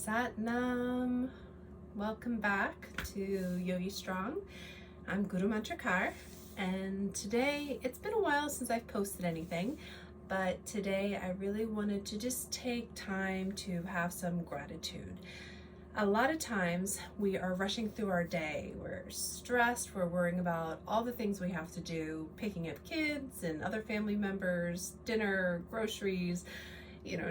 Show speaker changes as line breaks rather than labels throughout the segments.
Sat Nam. Welcome back to Yogi Strong. I'm Gurumantra Kaur, and today it's been a while since I've posted anything, but today I really wanted to just take time to have some gratitude. A lot of times we are rushing through our day. We're stressed, we're worrying about all the things we have to do, picking up kids and other family members, dinner, groceries,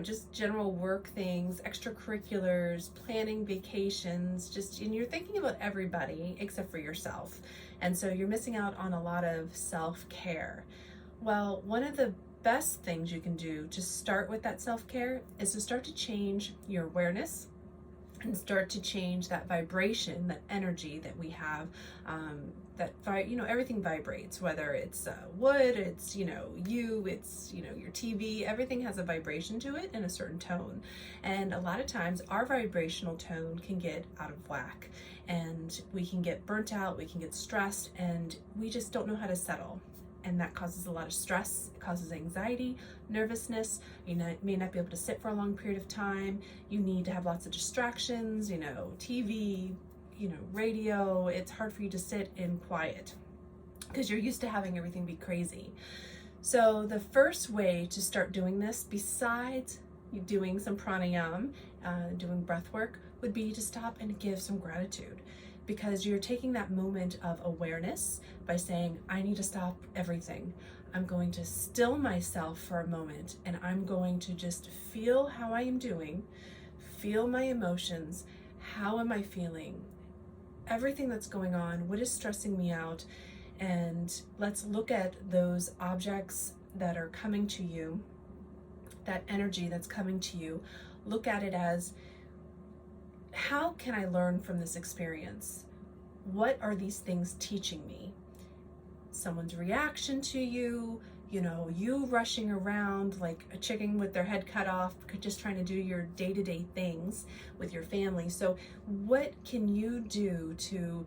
just general work things, extracurriculars, planning vacations, and you're thinking about everybody except for yourself. And so you're missing out on a lot of self-care. Well, one of the best things you can do to start with that self-care is to start to change your awareness and start to change that vibration, that energy that we have, everything vibrates, whether it's wood, it's, it's, your TV, everything has a vibration to it and a certain tone. And a lot of times our vibrational tone can get out of whack and we can get burnt out, we can get stressed, and we just don't know how to settle. And that causes a lot of stress, it causes anxiety, nervousness. You may not be able to sit for a long period of time. You need to have lots of distractions, TV, radio. It's hard for you to sit in quiet because you're used to having everything be crazy. So the first way to start doing this, besides doing some pranayama, doing breath work, would be to stop and give some gratitude. Because you're taking that moment of awareness by saying, I need to stop everything. I'm going to still myself for a moment, and I'm going to just feel how I am doing, feel my emotions, how am I feeling, everything that's going on, what is stressing me out, and let's look at those objects that are coming to you, that energy that's coming to you. Look at it as, how can I learn from this experience? What are these things teaching me? Someone's reaction to you, you rushing around like a chicken with their head cut off, just trying to do your day-to-day things with your family. So what can you do to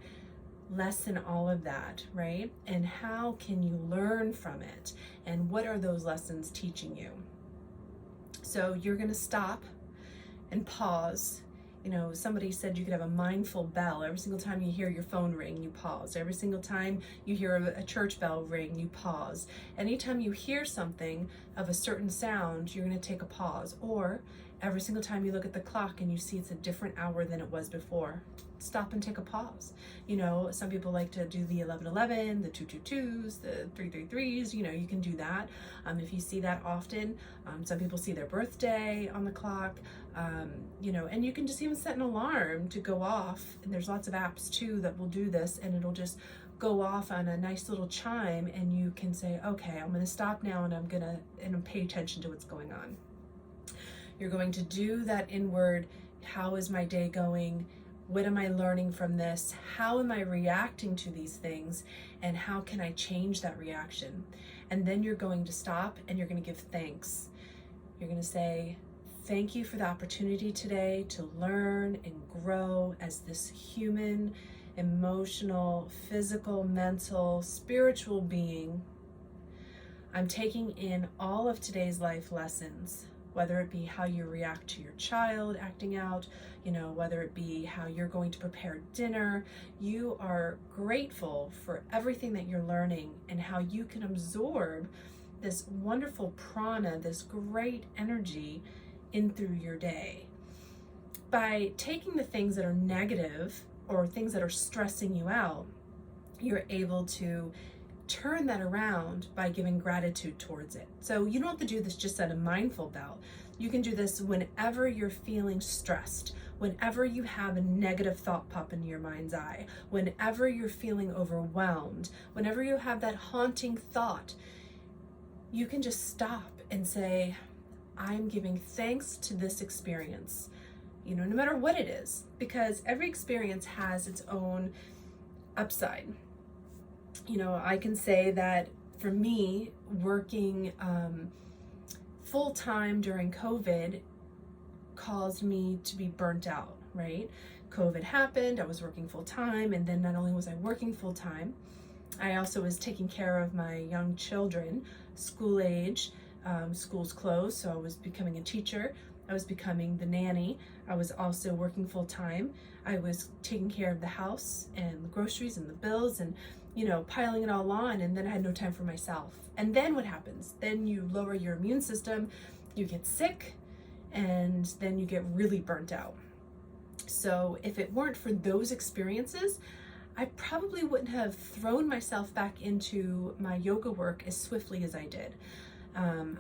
lessen all of that, right? And how can you learn from it? And what are those lessons teaching you? So you're going to stop and pause. Somebody said you could have a mindful bell. Every single time you hear your phone ring, you pause. Every single time you hear a church bell ring, you pause. Anytime you hear something of a certain sound, you're going to take a pause. Or every single time you look at the clock and you see it's a different hour than it was before, stop and take a pause. Some people like to do the 11:11, the 2:22s, the 3:33s. You can do that. If you see that often, some people see their birthday on the clock, and you can just even set an alarm to go off. And there's lots of apps too that will do this, and it'll just go off on a nice little chime, and you can say, okay, I'm going to stop now, and I'm going to pay attention to what's going on. You're going to do that inward, how is my day going? What am I learning from this? How am I reacting to these things? And how can I change that reaction? And then you're going to stop and you're going to give thanks. You're going to say, thank you for the opportunity today to learn and grow as this human, emotional, physical, mental, spiritual being. I'm taking in all of today's life lessons, whether it be how you react to your child acting out, whether it be how you're going to prepare dinner. You are grateful for everything that you're learning and how you can absorb this wonderful prana, this great energy in through your day. By taking the things that are negative or things that are stressing you out, you're able to turn that around by giving gratitude towards it. So you don't have to do this just at a mindful bell. You can do this whenever you're feeling stressed, whenever you have a negative thought pop into your mind's eye, whenever you're feeling overwhelmed, whenever you have that haunting thought, you can just stop and say, I'm giving thanks to this experience, no matter what it is, because every experience has its own upside. I can say that for me, working full-time during COVID caused me to be burnt out, right? COVID happened, I was working full-time, and then not only was I working full-time, I also was taking care of my young children, school age. School's closed, so I was becoming a teacher. I was becoming the nanny. I was also working full time. I was taking care of the house and the groceries and the bills and, piling it all on. And then I had no time for myself. And then what happens? Then you lower your immune system, you get sick, and then you get really burnt out. So if it weren't for those experiences, I probably wouldn't have thrown myself back into my yoga work as swiftly as I did.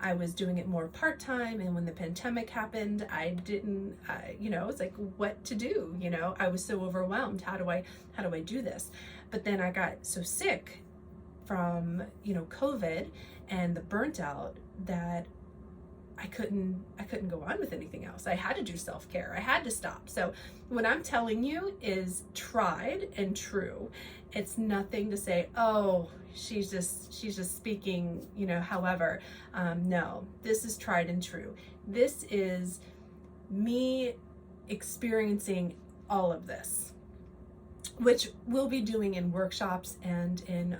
I was doing it more part-time, and when the pandemic happened, I didn't, it's like, what to do? I was so overwhelmed. How do I do this? But then I got so sick from, COVID and the burnt out that I couldn't go on with anything else. I had to do self-care. I had to stop. So what I'm telling you is tried and true. It's nothing to say, oh, she's just speaking, however. No, this is tried and true. This is me experiencing all of this, which we'll be doing in workshops and in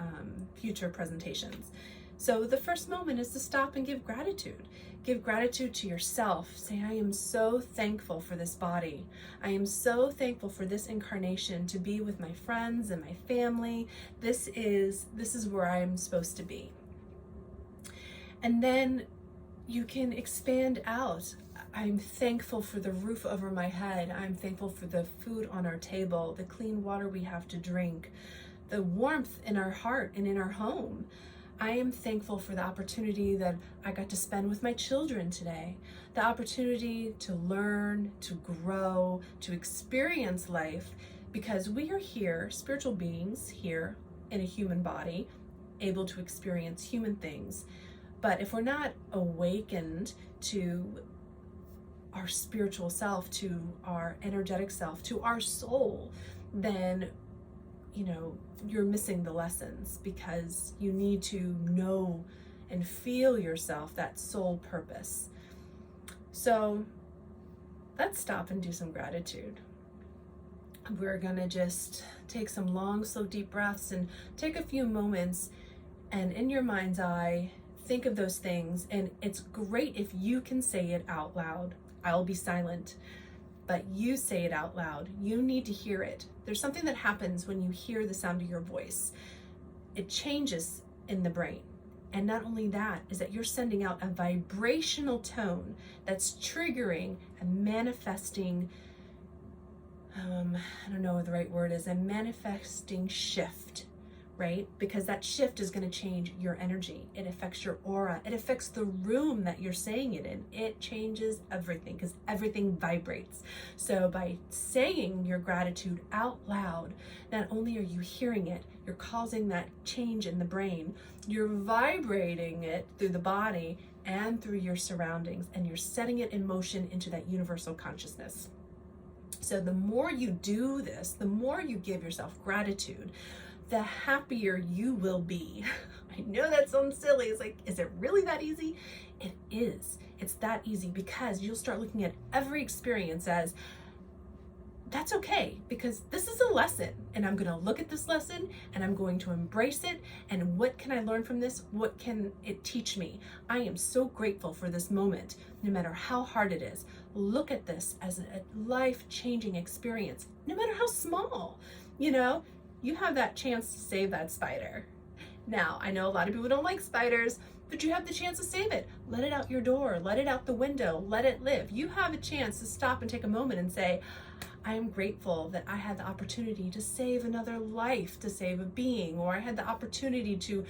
future presentations. So the first moment is to stop and give gratitude. Give gratitude to yourself. Say, I am so thankful for this body. I am so thankful for this incarnation to be with my friends and my family. This is where I am supposed to be. And then you can expand out. I'm thankful for the roof over my head. I'm thankful for the food on our table, the clean water we have to drink, the warmth in our heart and in our home. I am thankful for the opportunity that I got to spend with my children today, the opportunity to learn, to grow, to experience life, because we are here, spiritual beings here in a human body, able to experience human things. But if we're not awakened to our spiritual self, to our energetic self, to our soul, then you're missing the lessons, because you need to know and feel yourself, that soul purpose. So let's stop and do some gratitude. We're gonna just take some long, slow, deep breaths and take a few moments, and in your mind's eye, think of those things. And it's great if you can say it out loud. I'll be silent, but you say it out loud. You need to hear it. There's something that happens when you hear the sound of your voice. It changes in the brain. And not only that, is that you're sending out a vibrational tone that's triggering and manifesting, I don't know what the right word is, a manifesting shift, right? Because that shift is going to change your energy. It affects your aura. It affects the room that you're saying it in. It changes everything, because everything vibrates. So by saying your gratitude out loud, not only are you hearing it, you're causing that change in the brain, you're vibrating it through the body and through your surroundings, and you're setting it in motion into that universal consciousness. So the more you do this, the more you give yourself gratitude, the happier you will be. I know that sounds silly. It's like, is it really that easy? It is. It's that easy, because you'll start looking at every experience as, that's okay, because this is a lesson, and I'm going to look at this lesson and I'm going to embrace it. And what can I learn from this? What can it teach me? I am so grateful for this moment, no matter how hard it is. Look at this as a life-changing experience, no matter how small. You have that chance to save that spider. Now, I know a lot of people don't like spiders, but you have the chance to save it. Let it out your door, let it out the window, let it live. You have a chance to stop and take a moment and say, I am grateful that I had the opportunity to save another life, to save a being, or I had the opportunity to,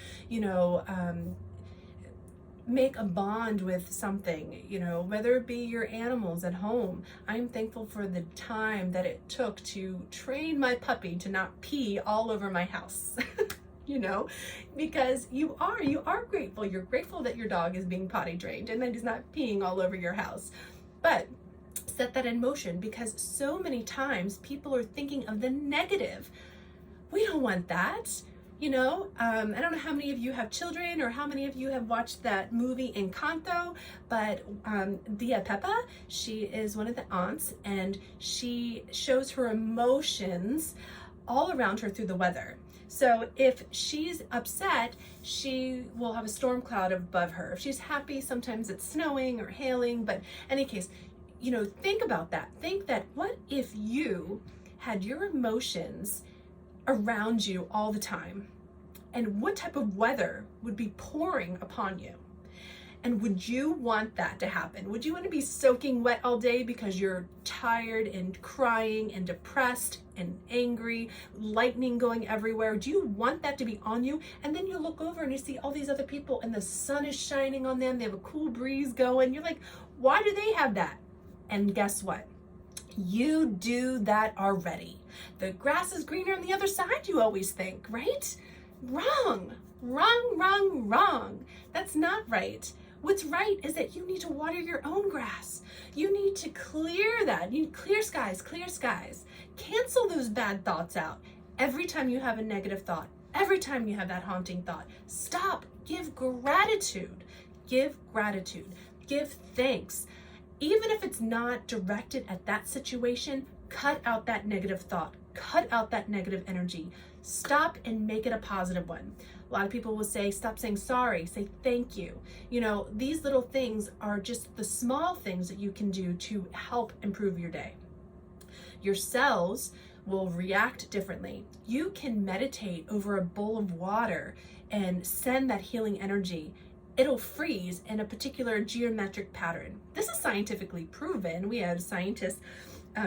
make a bond with something, whether it be your animals at home. I'm thankful for the time that it took to train my puppy to not pee all over my house. Because you are grateful. You're grateful that your dog is being potty trained and that he's not peeing all over your house. But set that in motion, because so many times people are thinking of the negative. We don't want that. I don't know how many of you have children or how many of you have watched that movie Encanto, but Dia Peppa, she is one of the aunts, and she shows her emotions all around her through the weather. So if she's upset, she will have a storm cloud above her. If she's happy, sometimes it's snowing or hailing, but in any case, think about that. Think that, what if you had your emotions around you all the time? And what type of weather would be pouring upon you? And would you want that to happen? Would you want to be soaking wet all day because you're tired and crying and depressed and angry, lightning going everywhere? Do you want that to be on you? And then you look over and you see all these other people and the sun is shining on them. They have a cool breeze going. You're like, why do they have that? And guess what? You do that already. The grass is greener on the other side, you always think, right? Wrong, wrong, wrong, wrong. That's not right. What's right is that you need to water your own grass. You need to clear that. You need clear skies, clear skies. Cancel those bad thoughts out. Every time you have a negative thought, every time you have that haunting thought, stop. Give gratitude. Give gratitude. Give thanks. Even if it's not directed at that situation, cut out that negative thought. Cut out that negative energy. Stop and make it a positive one. A lot of people will say, stop saying sorry, say thank you. These little things are just the small things that you can do to help improve your day. Your cells will react differently. You can meditate over a bowl of water and send that healing energy. It'll freeze in a particular geometric pattern. This is scientifically proven. We have scientists,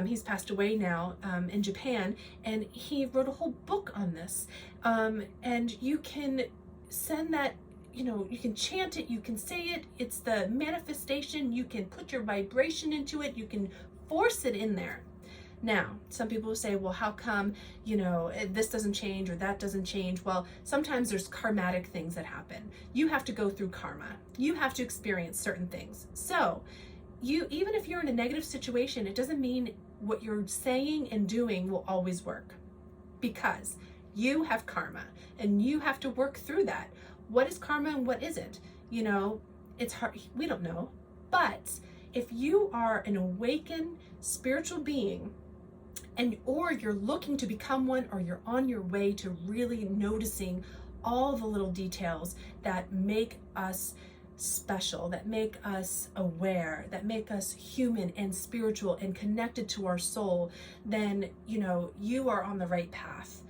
he's passed away now, in Japan, and he wrote a whole book on this. And you can send that, you can chant it, you can say it, it's the manifestation, you can put your vibration into it, you can force it in there. Now, some people will say, well, how come, this doesn't change or that doesn't change? Well, sometimes there's karmatic things that happen. You have to go through karma. You have to experience certain things. So even if you're in a negative situation, it doesn't mean what you're saying and doing will always work, because you have karma and you have to work through that. What is karma and what isn't? It's hard. We don't know. But if you are an awakened spiritual being, or you're looking to become one, or you're on your way to really noticing all the little details that make us special, that make us aware, that make us human and spiritual and connected to our soul, then you are on the right path.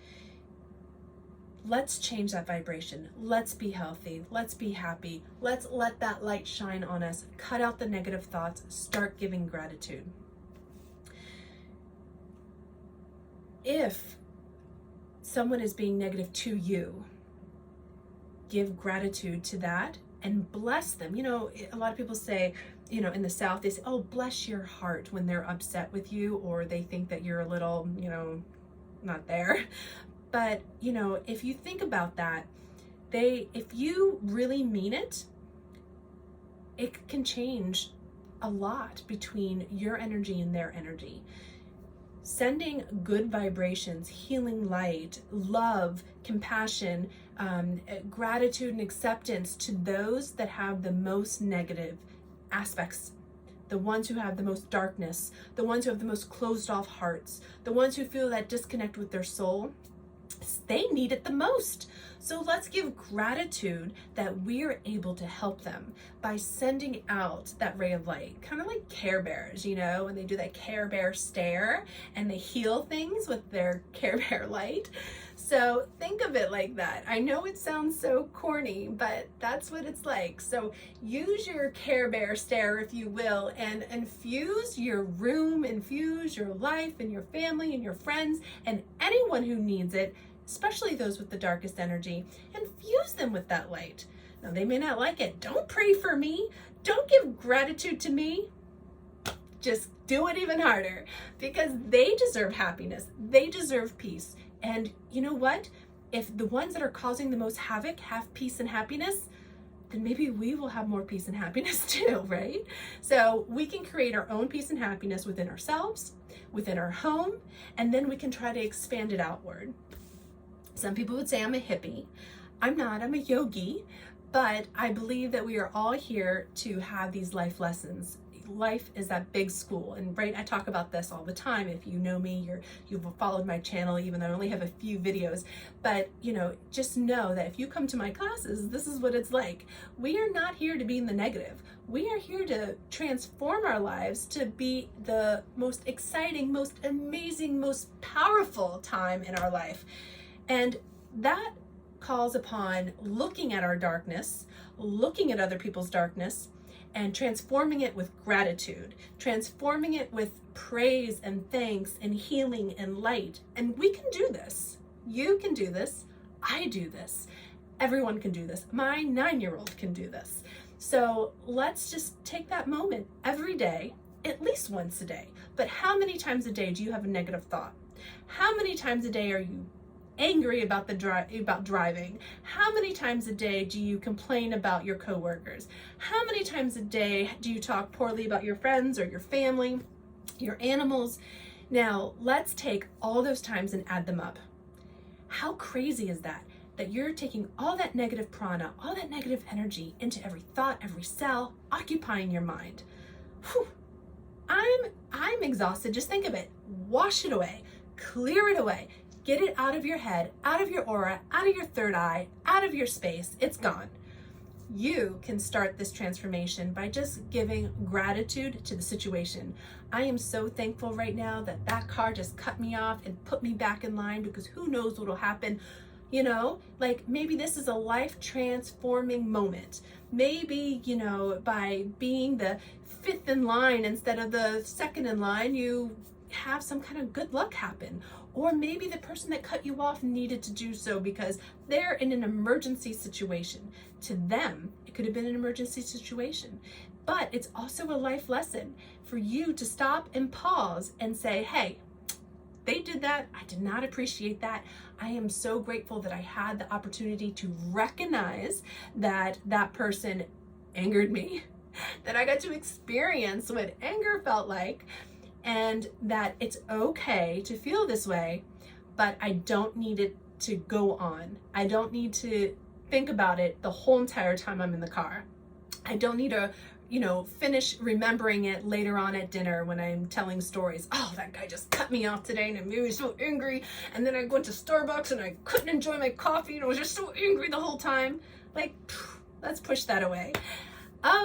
Let's change that vibration. Let's be healthy. Let's be happy. Let's let that light shine on us. Cut out the negative thoughts. Start giving gratitude. If someone is being negative to you, give gratitude to that and bless them. A lot of people say, in the South, they say, oh, bless your heart, when they're upset with you or they think that you're a little, not there. But, if you think about that, if you really mean it, it can change a lot between your energy and their energy. Sending good vibrations, healing light, love, compassion, gratitude and acceptance to those that have the most negative aspects, the ones who have the most darkness, the ones who have the most closed off hearts, the ones who feel that disconnect with their soul, they need it the most. So let's give gratitude that we're able to help them by sending out that ray of light, kind of like Care Bears, when they do that Care Bear stare and they heal things with their Care Bear light. So think of it like that. I know it sounds so corny, but that's what it's like. So use your Care Bear stare, if you will, and infuse your room, infuse your life and your family and your friends and anyone who needs it, especially those with the darkest energy, and fuse them with that light. Now, they may not like it. Don't pray for me. Don't give gratitude to me. Just do it even harder, because they deserve happiness. They deserve peace. And you know what? If the ones that are causing the most havoc have peace and happiness, then maybe we will have more peace and happiness too, right? So we can create our own peace and happiness within ourselves, within our home, and then we can try to expand it outward. Some people would say I'm a hippie. I'm not, I'm a yogi, but I believe that we are all here to have these life lessons. life is that big school. And right, I talk about this all the time. If you know me, you've followed my channel, even though I only have a few videos. But just know that if you come to my classes, this is what it's like. We are not here to be in the negative. We are here to transform our lives to be the most exciting, most amazing, most powerful time in our life. And that calls upon looking at our darkness, looking at other people's darkness, and transforming it with gratitude, transforming it with praise and thanks and healing and light. And we can do this. You can do this. I do this. Everyone can do this. My 9-year-old can do this. So let's just take that moment every day, at least once a day. But how many times a day do you have a negative thought? How many times a day are you angry about driving? How many times a day do you complain about your coworkers? How many times a day do you talk poorly about your friends or your family, your animals? Now, let's take all those times and add them up. How crazy is that? That you're taking all that negative prana, all that negative energy into every thought, every cell, occupying your mind. Whew. I'm exhausted. Just think of it. Wash it away. Clear it away. Get it out of your head, out of your aura, out of your third eye, out of your space. It's gone. You can start this transformation by just giving gratitude to the situation. I am so thankful right now that that car just cut me off and put me back in line, because who knows what will happen. Like maybe this is a life transforming moment. Maybe, by being the 5th in line instead of the 2nd in line, you have some kind of good luck happen. Or maybe the person that cut you off needed to do so because they're in an emergency situation. To them, it could have been an emergency situation. But it's also a life lesson for you to stop and pause and say, hey, they did that. I did not appreciate that. I am so grateful that I had the opportunity to recognize that that person angered me, that I got to experience what anger felt like, and that it's okay to feel this way, but I don't need it to go on. I don't need to think about it the whole entire time I'm in the car. I don't need to, finish remembering it later on at dinner when I'm telling stories. Oh, that guy just cut me off today and it made me so angry. And then I went to Starbucks and I couldn't enjoy my coffee and I was just so angry the whole time. Like, let's push that away.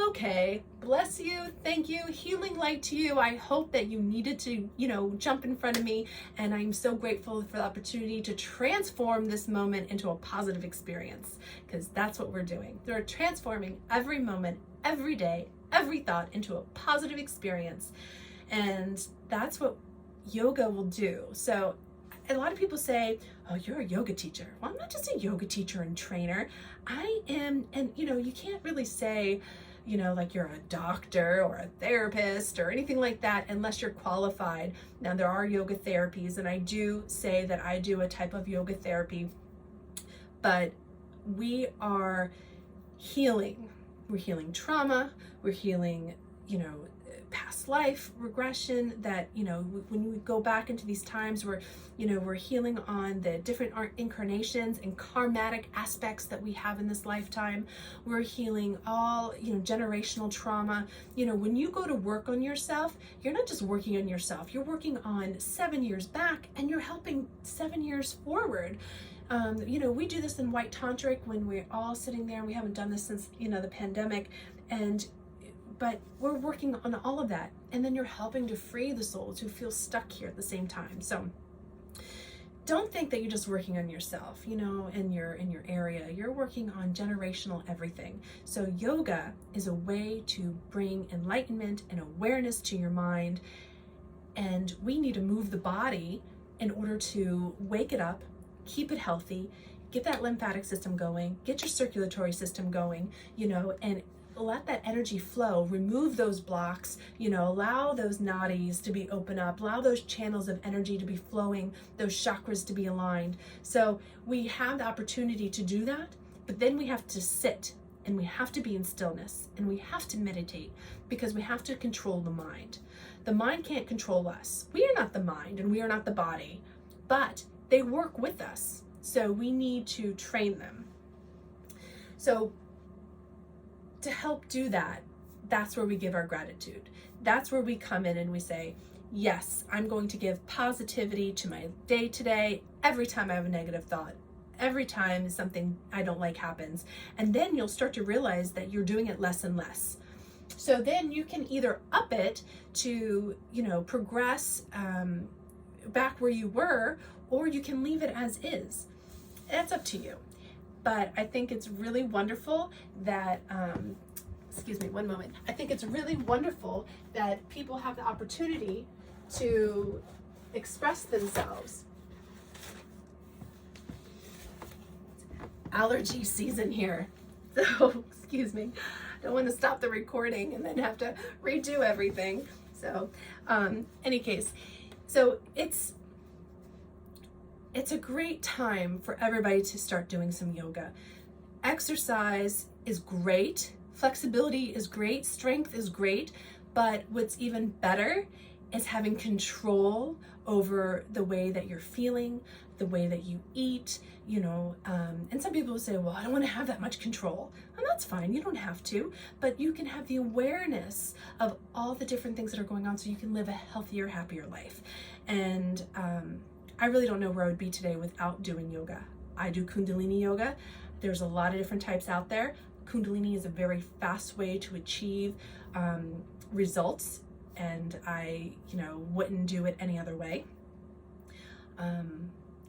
Okay, bless you, thank you, healing light to you. I hope that you needed to, jump in front of me, and I'm so grateful for the opportunity to transform this moment into a positive experience, because that's what we're doing. We're transforming every moment, every day, every thought into a positive experience, and that's what yoga will do. So a lot of people say, oh, you're a yoga teacher. Well, I'm not just a yoga teacher and trainer. I am, and you can't really say, like you're a doctor or a therapist or anything like that unless you're qualified. Now, there are yoga therapies, and I do say that I do a type of yoga therapy, but we are healing. We're healing trauma. We're healing, past life regression, that when we go back into these times where we're healing on the different incarnations and karmatic aspects that we have in this lifetime. We're healing all generational trauma. When you go to work on yourself, you're not just working on yourself, you're working on 7 years back, and you're helping 7 years forward. We do this in White Tantric when we're all sitting there, and we haven't done this since the pandemic, but we're working on all of that. And then you're helping to free the souls who feel stuck here at the same time. So don't think that you're just working on yourself, in your area. You're working on generational everything. So yoga is a way to bring enlightenment and awareness to your mind. And we need to move the body in order to wake it up, keep it healthy, get that lymphatic system going, get your circulatory system going, and let that energy flow, remove those blocks, allow those nadis to be open up, allow those channels of energy to be flowing, those chakras to be aligned. So we have the opportunity to do that, but then we have to sit, and we have to be in stillness, and we have to meditate, because we have to control the mind. The mind can't control us. We are not the mind, and we are not the body, but they work with us. So we need to train them. So to help do that, that's where we give our gratitude. That's where we come in and we say, yes, I'm going to give positivity to my day today every time I have a negative thought, every time something I don't like happens. And then you'll start to realize that you're doing it less and less. So then you can either up it to, progress back where you were, or you can leave it as is. That's up to you. But I think it's really wonderful that, excuse me, one moment. I think it's really wonderful that people have the opportunity to express themselves. Allergy season here. So, excuse me. I don't want to stop the recording and then have to redo everything. So, any case, so it's a great time for everybody to start doing some yoga. Exercise is great. Flexibility is great. Strength is great. But what's even better is having control over the way that you're feeling, the way that you eat, and some people will say, well, I don't want to have that much control. And that's fine. You don't have to, but you can have the awareness of all the different things that are going on so you can live a healthier, happier life. And I really don't know where I would be today without doing yoga. I do Kundalini yoga. There's a lot of different types out there. Kundalini is a very fast way to achieve results, and I, wouldn't do it any other way.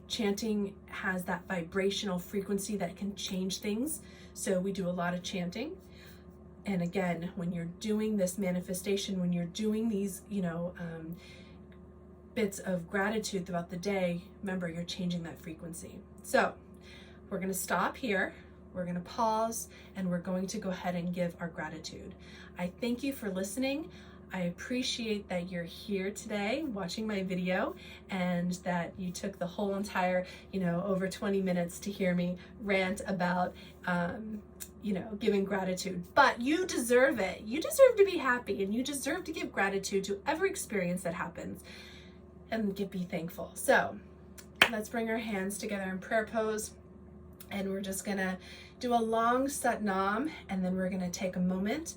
Chanting has that vibrational frequency that can change things. So we do a lot of chanting. And again, when you're doing this manifestation, when you're doing these, bits of gratitude throughout the day, remember, you're changing that frequency. So we're going to stop here. We're going to pause, and we're going to go ahead and give our gratitude. I thank you for listening. I appreciate that you're here today watching my video, and that you took the whole entire, over 20 minutes to hear me rant about, giving gratitude. But you deserve it. You deserve to be happy, and you deserve to give gratitude to every experience that happens, and be thankful. So let's bring our hands together in prayer pose, and we're just gonna do a long Sat Nam, and then we're gonna take a moment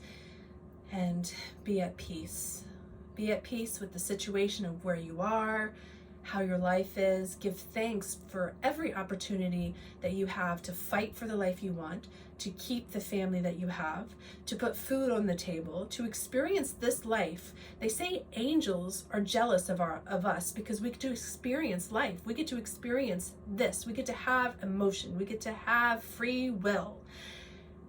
and be at peace. Be at peace with the situation of where you are, how your life is. Give thanks for every opportunity that you have to fight for the life you want, to keep the family that you have, to put food on the table, to experience this life. They say angels are jealous of us because we get to experience life. We get to experience this. We get to have emotion. We get to have free will.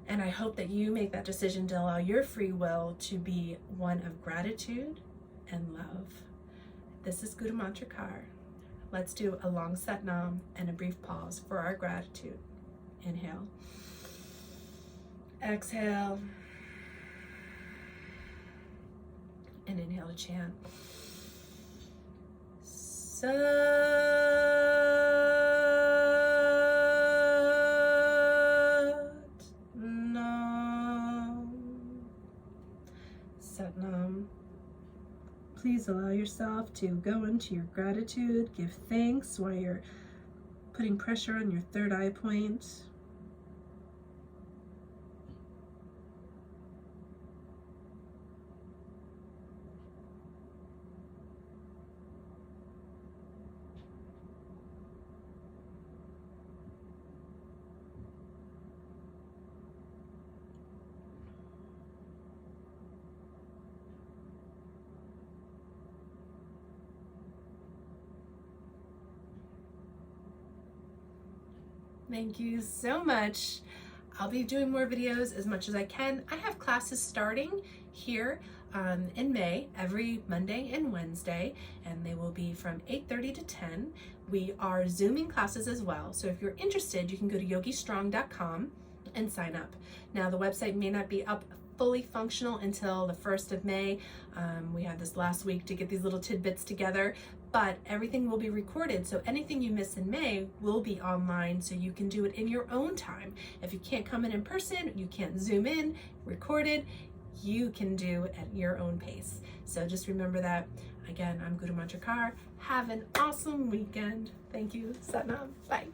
And I hope that you make that decision to allow your free will to be one of gratitude and love. This is Gurumantra Kaur. Let's do a long Sat Nam and a brief pause for our gratitude. Inhale. Exhale. And inhale to chant. Sat Nam. Please allow yourself to go into your gratitude, give thanks while you're putting pressure on your third eye point. Thank you so much. I'll be doing more videos as much as I can. I have classes starting here in May, every Monday and Wednesday, and they will be from 8:30 to 10. We are Zooming classes as well. So if you're interested, you can go to yogistrong.com and sign up. Now, the website may not be up fully functional until the 1st of May. We have this last week to get these little tidbits together, but everything will be recorded. So anything you miss in May will be online, so you can do it in your own time. If you can't come in person, you can't Zoom in, record it, you can do it at your own pace. So just remember that. Again, I'm Gurumantra Kaur. Have an awesome weekend. Thank you. Sat Nam. Bye.